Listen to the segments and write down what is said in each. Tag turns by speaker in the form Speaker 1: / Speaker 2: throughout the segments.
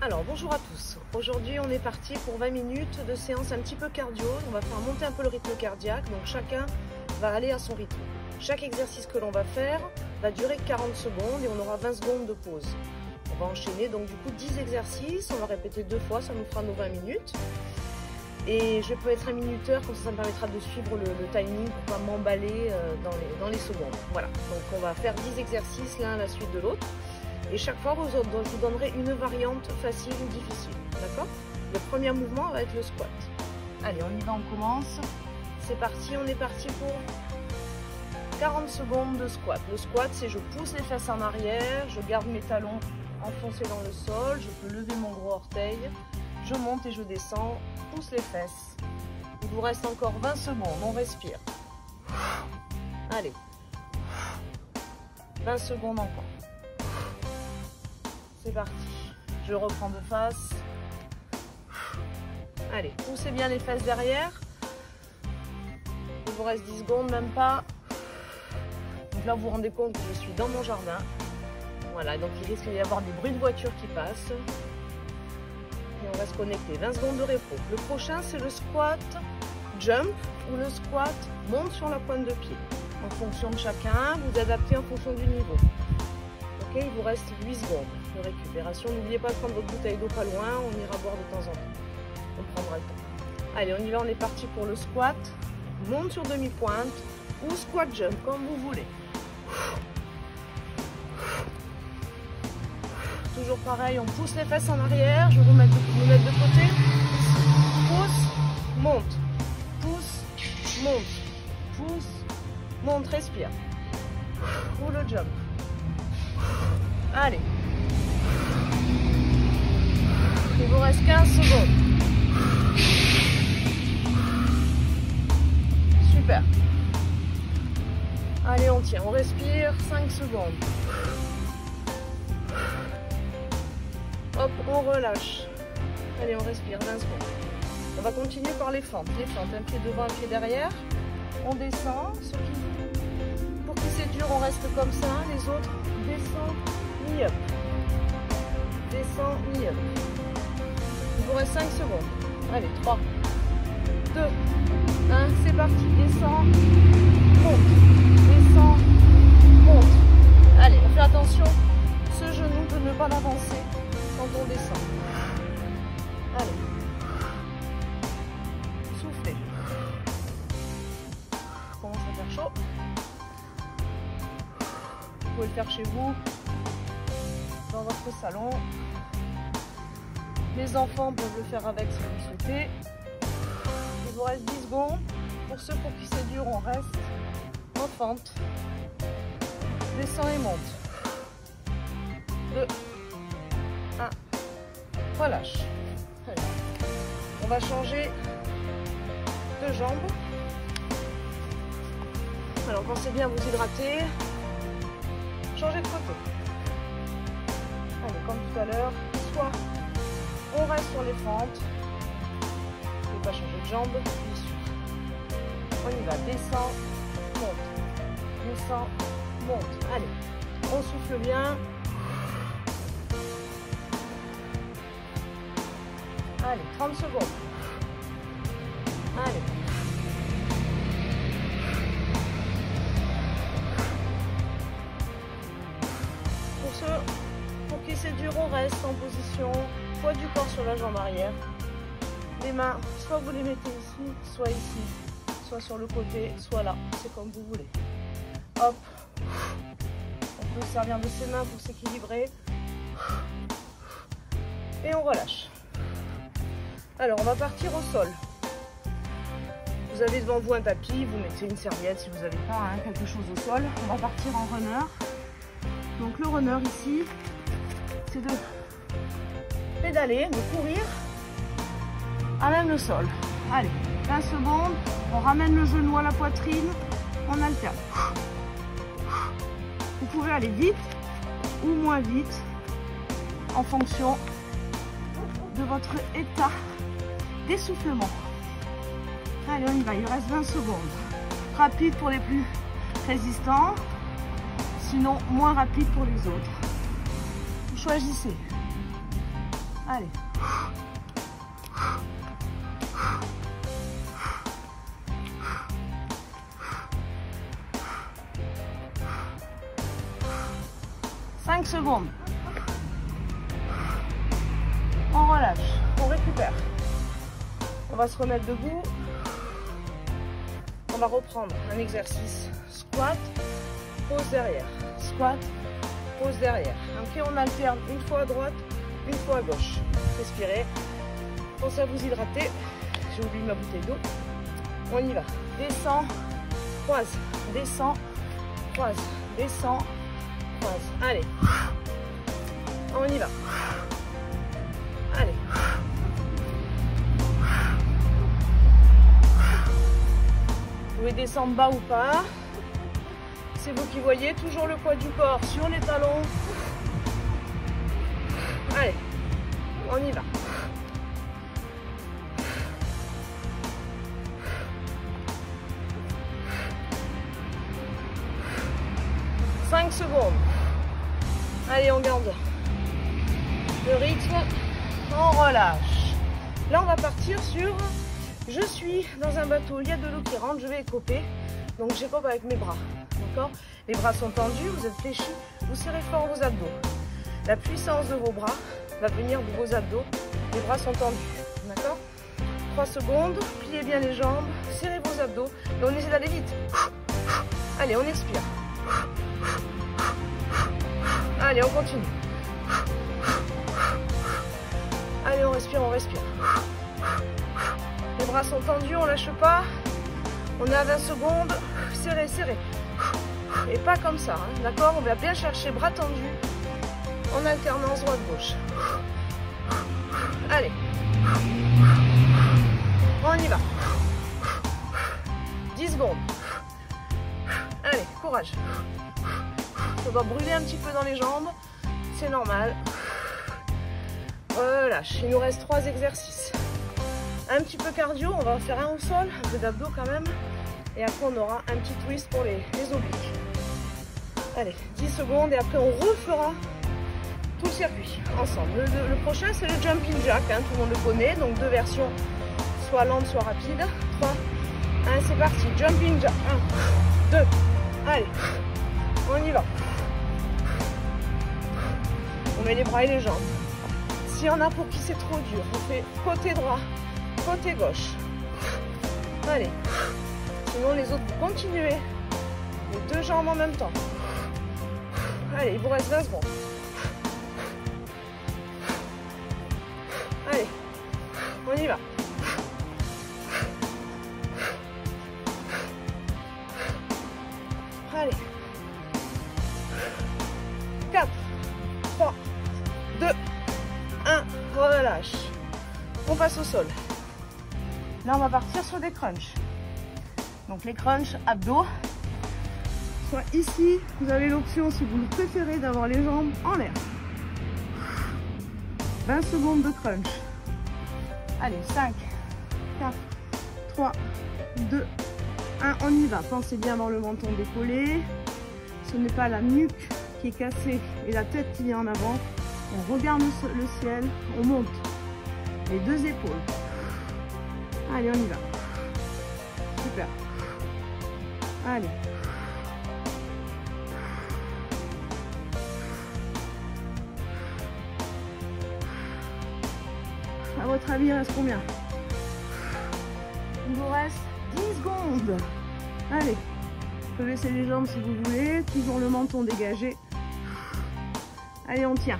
Speaker 1: Alors bonjour à tous, aujourd'hui on est parti pour 20 minutes de séance un petit peu cardio, on va faire monter un peu le rythme cardiaque, donc chacun va aller à son rythme. Chaque exercice que l'on va faire va durer 40 secondes et on aura 20 secondes de pause. On va enchaîner donc du coup 10 exercices, on va répéter 2 fois, ça nous fera nos 20 minutes. Et je peux être un minuteur, comme ça me permettra de suivre le timing pour pas m'emballer dans les secondes. Voilà, donc on va faire 10 exercices l'un à la suite de l'autre. Et chaque fois, je vous donnerai une variante facile ou difficile. D'accord? Le premier mouvement va être le squat. Allez, on y va, on commence. C'est parti, on est parti pour 40 secondes de squat. Le squat, c'est je pousse les fesses en arrière, je garde mes talons enfoncés dans le sol, je peux lever mon gros orteil, je monte et je descends, pousse les fesses. Il vous reste encore 20 secondes, on respire. Allez. 20 secondes encore. C'est parti, je reprends de face. Allez, poussez bien les fesses derrière. Il vous reste 10 secondes, même pas. Donc là, vous vous rendez compte que je suis dans mon jardin. Voilà, donc il risque d'y avoir des bruits de voiture qui passent. Et on reste connecté. 20 secondes de repos. Le prochain, c'est le squat jump ou le squat monte sur la pointe de pied. En fonction de chacun, vous adaptez en fonction du niveau. Ok, il vous reste 8 secondes de récupération. N'oubliez pas de prendre votre bouteille d'eau pas loin, on ira boire de temps en temps. On prendra le temps. Allez, on y va, on est parti pour le squat. Monte sur demi-pointe ou squat jump, comme vous voulez. Toujours pareil, on pousse les fesses en arrière. Je vais vous mettre de côté. Pousse, monte. Pousse, monte. Pousse, monte, respire. Ou le jump. Allez. Il vous reste 15 secondes. Super. Allez, on tient, on respire. 5 secondes. Hop, on relâche. Allez, on respire 20 secondes. On va continuer par les fentes. Les fentes, un pied devant, un pied derrière. On descend. Pour qui c'est dur, on reste comme ça. Les autres, descend, mi-up. Descend, mi-up. Il vous reste 5 secondes. Allez, 3, 2, 1, c'est parti. Descend, monte. Descend, monte. Allez, on fait attention, ce genou de ne pas l'avancer quand on descend. Allez. Soufflez. Commence à faire chaud. Vous pouvez le faire chez vous, dans votre salon. Les enfants peuvent le faire avec si vous le souhaitez. Il vous reste 10 secondes. Pour ceux pour qui c'est dur, on reste en fente. Descend et monte. 2, 1. Relâche. Allez. On va changer de jambe. Alors pensez bien à vous hydrater. Changez de côté. Allez, comme tout à l'heure, soit on reste sur les fentes. Je ne vais pas changer de jambe, bien sûr. On y va, descend, monte. Descend, monte. Allez, on souffle bien. Allez, 30 secondes. Allez. Pour ceux pour qui c'est dur, on reste en position, poids du corps sur la jambe arrière. Les mains, soit vous les mettez ici, soit ici, soit sur le côté, soit là. C'est comme vous voulez. Hop. On peut se servir de ses mains pour s'équilibrer. Et on relâche. Alors, on va partir au sol. Vous avez devant vous un tapis, vous mettez une serviette si vous n'avez pas quelque chose au sol. On va partir en runner. Donc le runner ici, c'est de pédaler, de courir à même le sol. Allez, 20 secondes, on ramène le genou à la poitrine, on alterne. Vous pouvez aller vite ou moins vite en fonction de votre état d'essoufflement. Allez, on y va, il reste 20 secondes. Rapide pour les plus résistants, sinon moins rapide pour les autres. Vous choisissez. Allez. Cinq secondes. On relâche, on récupère. On va se remettre debout. On va reprendre un exercice squat, pause derrière. Squat, pause derrière. Ok, on alterne une fois à droite, une fois à gauche. Respirez. Pensez à vous hydrater. J'ai oublié ma bouteille d'eau. On y va. Descends, croise, descends, croise, descends, croise. Allez. On y va. Allez. Vous pouvez descendre bas ou pas. C'est vous qui voyez. Toujours le poids du corps sur les talons. Allez. On y va. Cinq secondes. Allez, on garde le rythme. On relâche. Là, on va partir sur... Je suis dans un bateau, il y a de l'eau qui rentre, je vais écoper. Donc, j'écope avec mes bras. D'accord? Les bras sont tendus, vous êtes fléchis, vous serrez fort vos abdos. La puissance de vos bras va venir de vos abdos. Les bras sont tendus. D'accord? 3 secondes, pliez bien les jambes, serrez vos abdos. Et on essaie d'aller vite. Allez, on expire. Allez, on continue. Allez, on respire, on respire. Les bras sont tendus, on lâche pas. On est à 20 secondes. Serrez, serrez. Et pas comme ça, hein, d'accord? On va bien chercher bras tendus en alternance droite-gauche. Allez. On y va. 10 secondes. Allez, courage. Ça doit brûler un petit peu dans les jambes. C'est normal. Relâche. Il nous reste 3 exercices. Un petit peu cardio. On va en faire un au sol. Un peu d'abdos quand même. Et après, on aura un petit twist pour les obliques. Allez, 10 secondes. Et après, on refera tout le circuit ensemble. Le prochain, c'est le jumping jack. Hein, tout le monde le connaît. Donc, 2 versions. Soit lente, soit rapide. 3, 1, c'est parti. Jumping jack. 1, 2. Allez. On y va. On met les bras et les jambes. S'il y en a pour qui c'est trop dur, on fait côté droit, côté gauche. Allez. Sinon, les autres, vous continuez. Les 2 jambes en même temps. Allez, il vous reste 20 secondes. Allez. On y va. Allez. 4, 3, 2, 1. Relâche. On passe au sol. Là, on va partir sur des crunchs. Donc, les crunchs abdos. Soit ici, vous avez l'option, si vous le préférez, d'avoir les jambes en l'air. 20 secondes de crunch. Allez, 5, 4, 3, 2, 1. On y va. Pensez bien dans le menton décollé. Ce n'est pas la nuque qui est cassée et la tête qui est en avant. On regarde le ciel, on monte les 2 épaules. Allez, on y va. Super. Allez. À votre avis, il reste combien? Il vous reste 10 secondes. Allez. Vous pouvez baisser les jambes si vous voulez. Toujours le menton dégagé. Allez, on tient.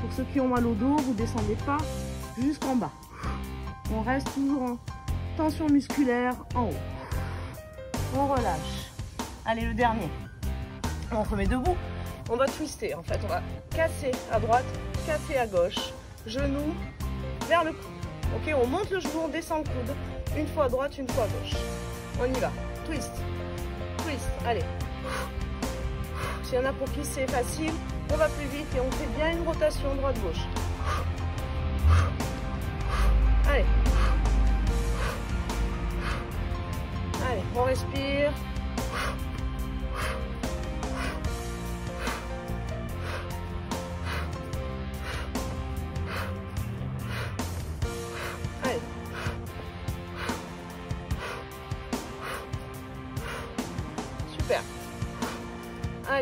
Speaker 1: Pour ceux qui ont mal au dos, vous ne descendez pas jusqu'en bas. On reste toujours en tension musculaire en haut. On relâche. Allez, le dernier. On remet debout. On va twister en fait. On va casser à droite, casser à gauche. Genou vers le cou. Ok, on monte le genou, on descend le coude. Une fois à droite, une fois à gauche. On y va. Twist. Twist. Allez. S'il y en a pour qui c'est facile, on va plus vite et on fait bien une rotation droite-gauche. Allez. Allez, on respire.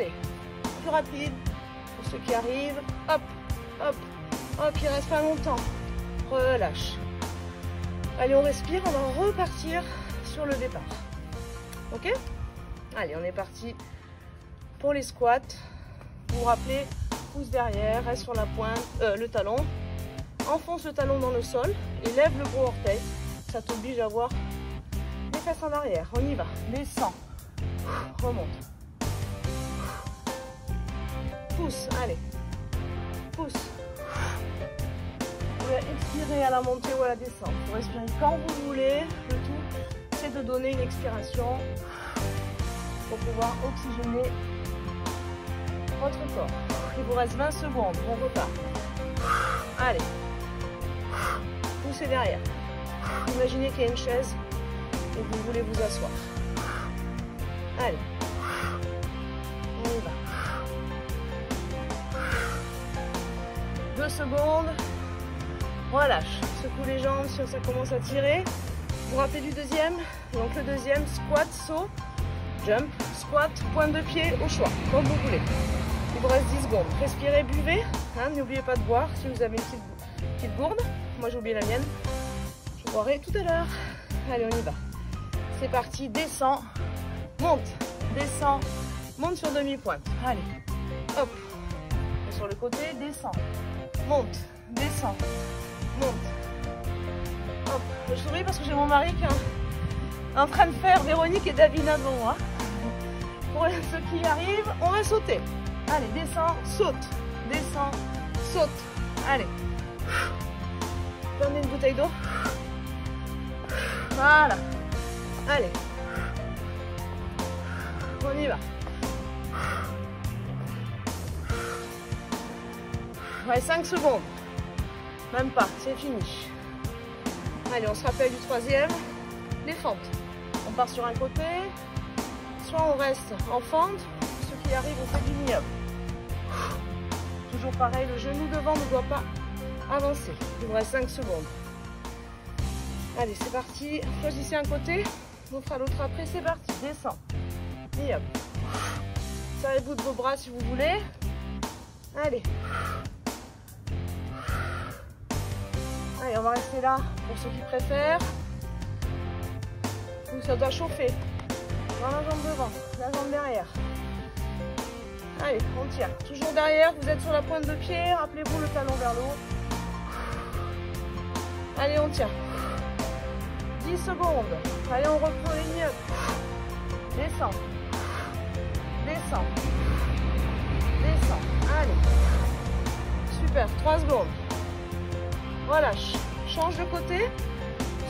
Speaker 1: Allez, plus rapide. Pour ceux qui arrivent, hop, hop, hop, il reste pas longtemps. Relâche. Allez, on respire, on va repartir sur le départ. Ok? Allez, on est parti pour les squats. Vous vous rappelez, pouce derrière, reste sur la pointe, le talon. Enfonce le talon dans le sol et lève le gros orteil. Ça t'oblige à avoir les fesses en arrière. On y va. Descends. Remonte. Pousse. Allez. Pousse. Vous pouvez expirer à la montée ou à la descente. Vous respirez quand vous voulez. Le tout, c'est de donner une expiration pour pouvoir oxygéner votre corps. Il vous reste 20 secondes. On repart. Allez. Poussez derrière. Imaginez qu'il y a une chaise et que vous voulez vous asseoir. Allez. On y va. 2 secondes. Relâche. Secoue les jambes si ça commence à tirer. Vous vous rappelez du deuxième? Donc le deuxième, squat, saut, jump, squat, pointe de pied au choix, comme vous voulez. Il vous reste 10 secondes. Respirez, buvez. Hein, n'oubliez pas de boire si vous avez une petite gourde. Moi j'ai oublié la mienne. Je boirai tout à l'heure. Allez, on y va. C'est parti. Descends. Monte. Descends. Monte sur demi-pointe. Allez. Hop. Et sur le côté, descends. Monte. Descends. Monte. Hop. Je souris parce que j'ai mon mari qui est en train de faire Véronique et Davina devant moi. Pour ceux qui y arrivent, on va sauter. Allez, descends, saute. Descends, saute. Allez. Prenez une bouteille d'eau. Voilà. Allez. On y va. Ouais, 5 secondes. Même pas, c'est fini. Allez, on se rappelle du troisième. Les fentes. On part sur un côté. Soit on reste en fente. Ceux qui arrivent, on fait du knee-up. Toujours pareil, le genou devant ne doit pas avancer. Il vous reste 5 secondes. Allez, c'est parti. Choisissez un côté. On fera l'autre après. C'est parti. Descends. Et hop. Serrez-vous de vos bras si vous voulez. Allez. Allez, on va rester là pour ceux qui préfèrent. Donc ça doit chauffer. Dans la jambe devant, la jambe derrière. Allez, on tient. Toujours derrière, vous êtes sur la pointe de pied. Rappelez-vous le talon vers le haut. Allez, on tient. 10 secondes. Allez, on reprend les knee-up. Descends. Descends. Descends. Allez. Super. 3 secondes. Relâche. Change de côté.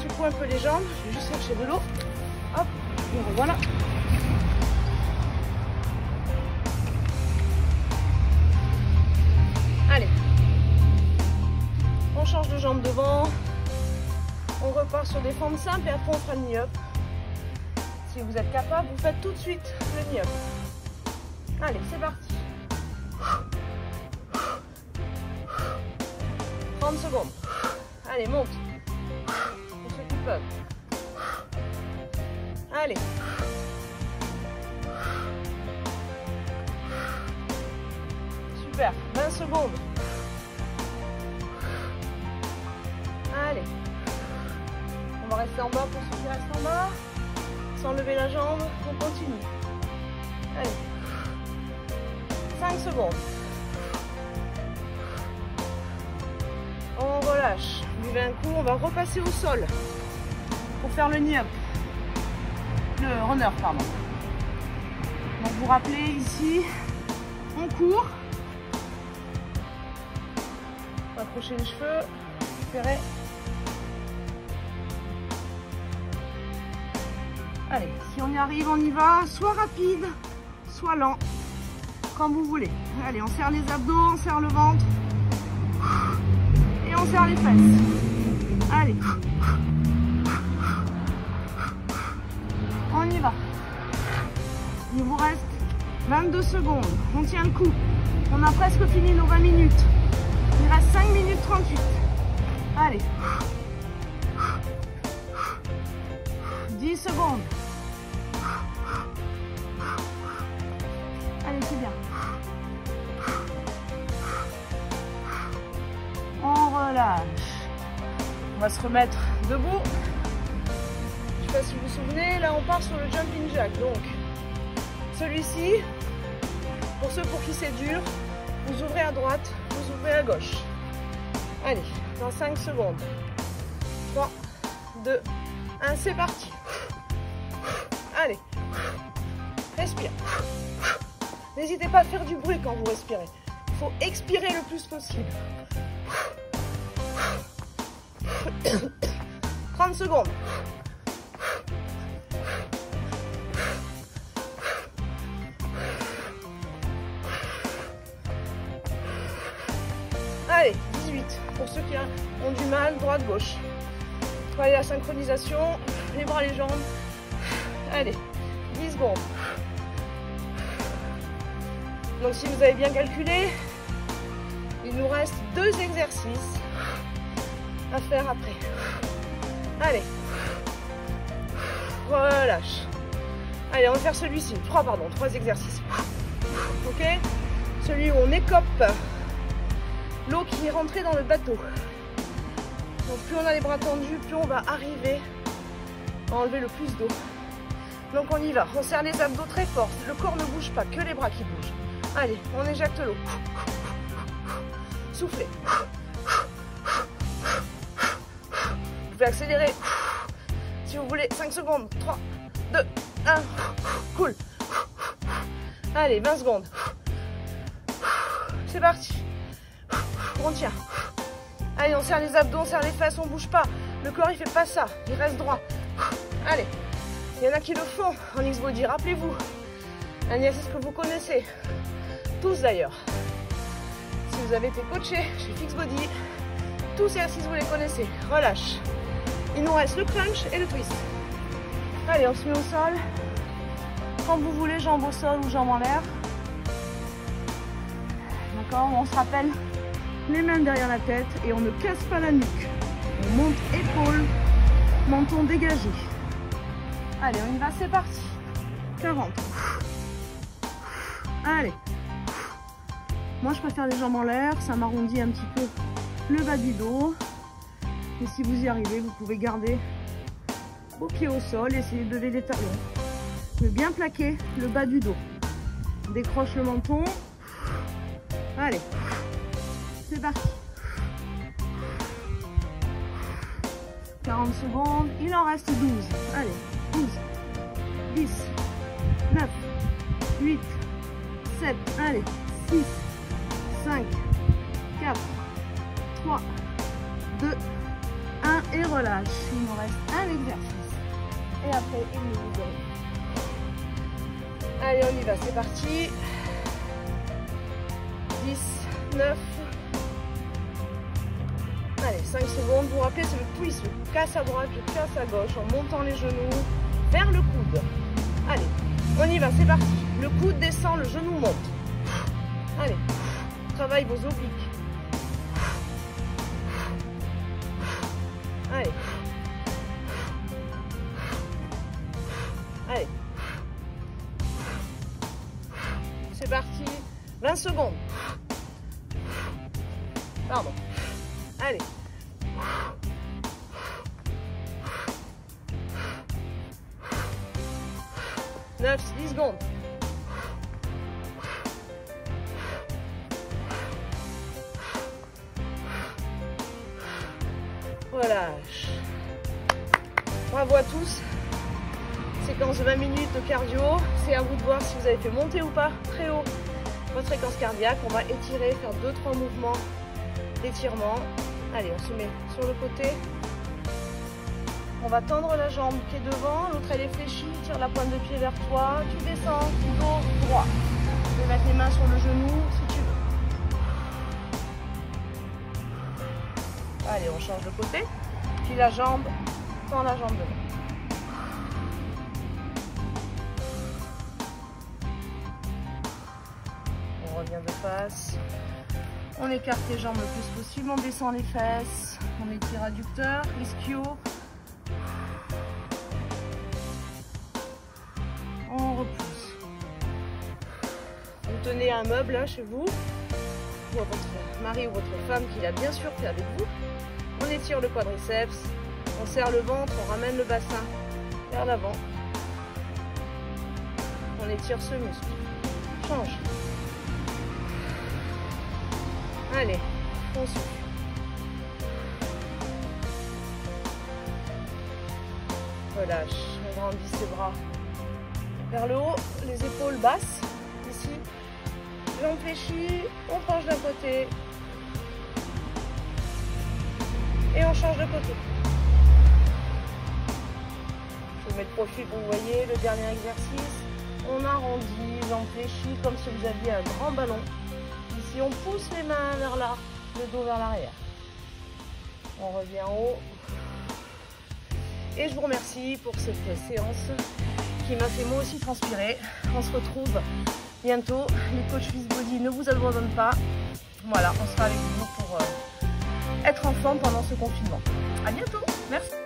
Speaker 1: Secoue un peu les jambes. Je vais juste chercher de l'eau. Hop. Et voilà. Allez. On change de jambe devant. On repart sur des formes simples et après on fera le knee-up. Si vous êtes capable, vous faites tout de suite le knee-up. Allez, c'est parti. 30 secondes. Allez, monte. Pour ceux qui peuvent. Allez. Super. 20 secondes. Allez. On va rester en bas pour ceux qui restent en bas. Sans lever la jambe, on continue. Allez. 5 secondes. On relâche. Buvez un coup, on va repasser au sol pour faire le knee-up. Le runner, pardon. Donc vous rappelez ici, on court. Accrochez les cheveux, récupérez. Allez, si on y arrive, on y va, soit rapide, soit lent, comme vous voulez. Allez, on serre les abdos, on serre le ventre. Et on serre les fesses. Allez. On y va. Il vous reste 22 secondes. On tient le coup. On a presque fini nos 20 minutes. Il reste 5 minutes 38. Allez. 10 secondes. Allez, c'est bien. relâche. On va se remettre debout. Je ne sais pas si vous vous souvenez, là on part sur le jumping jack. Donc celui-ci, pour ceux pour qui c'est dur, vous ouvrez à droite, vous ouvrez à gauche. Allez, dans 5 secondes. 3, 2, 1, c'est parti. Allez, respire. N'hésitez pas à faire du bruit quand vous respirez. Il faut expirer le plus possible. 30 secondes. Allez, 18. Pour ceux qui ont du mal, droite-gauche. Allez, la synchronisation, les bras, les jambes. Allez, 10 secondes. Donc si vous avez bien calculé, il nous reste 2 exercices à faire après. Allez, relâche. Allez, on va faire celui-ci. 3 exercices. Ok? Celui où on écope l'eau qui est rentrée dans le bateau. Donc plus on a les bras tendus, plus on va arriver à enlever le plus d'eau. Donc on y va. On serre les abdos très fort. Le corps ne bouge pas, que les bras qui bougent. Allez, on éjecte l'eau. Soufflez. Vous pouvez accélérer. Si vous voulez, 5 secondes. 3, 2, 1. Cool. Allez, 20 secondes. C'est parti. On tient. Allez, on serre les abdos, on serre les fesses, on ne bouge pas. Le corps, il fait pas ça. Il reste droit. Allez. Il y en a qui le font en X-Body. Rappelez-vous. Un exercice que vous connaissez. Tous d'ailleurs. Si vous avez été coaché chez Fixbody, tous ces exercices vous les connaissez. Relâche. Il nous reste le crunch et le twist. Allez, on se met au sol. Quand vous voulez, jambes au sol ou jambes en l'air. D'accord? On se rappelle les mains derrière la tête et on ne casse pas la nuque. On monte épaules, menton dégagé. Allez, on y va, c'est parti. 40. Allez. Moi, je préfère les jambes en l'air, ça m'arrondit un petit peu le bas du dos. Et si vous y arrivez, vous pouvez garder vos pieds au sol, essayez de lever les talons. Mais bien plaquer le bas du dos. Décroche le menton. Allez, c'est parti. 40 secondes, il en reste 12. Allez, 12, 10, 9, 8, 7, allez, 6, 5, 4, 3, 2, 1 et relâche. Il nous reste un exercice. Et après, il nous isole. Allez, on y va, c'est parti. 10, 9. Allez, 5 secondes. Vous vous rappelez, c'est le twist. Je casse à droite, je casse à gauche en montant les genoux vers le coude. Allez, on y va, c'est parti. Le coude descend, le genou monte. Allez, travaille vos obliques. Allez. Allez. C'est parti. 20 secondes. Pardon. Allez. Neuf, 10 secondes. Relâche. Bravo à tous. Séquence de 20 minutes de cardio. C'est à vous de voir si vous avez fait monter ou pas très haut votre fréquence cardiaque. On va étirer, faire 2-3 mouvements d'étirement. Allez, on se met sur le côté. On va tendre la jambe qui est devant, l'autre elle est fléchie, tire la pointe de pied vers toi, tu descends, dos droit. Tu peux mettre les mains sur le genou si tu veux. Allez, on change de côté. Puis la jambe, tend la jambe devant. On revient de face. On écarte les jambes le plus possible, on descend les fesses, on étire adducteur, ischio. On repousse. Vous tenez un meuble là chez vous, ou à votre mari ou votre femme qui l'a bien sûr fait avec vous. On étire le quadriceps, on serre le ventre, on ramène le bassin vers l'avant. On étire ce muscle. Change. Allez, on souffle. Relâche, on grandit ses bras vers le haut, les épaules basses, ici. Jambes fléchies, on penche d'un côté. Et on change de côté. Je vous mets de profil pour vous voyez le dernier exercice. On arrondit, jambes fléchies, comme si vous aviez un grand ballon. Ici, on pousse les mains vers là, le dos vers l'arrière. On revient en haut. Et je vous remercie pour cette séance qui m'a fait moi aussi transpirer. On se retrouve bientôt. Les coachs Fizbody ne vous abandonnent pas. Voilà, on sera avec vous pour être en forme pendant ce confinement. À bientôt. Merci.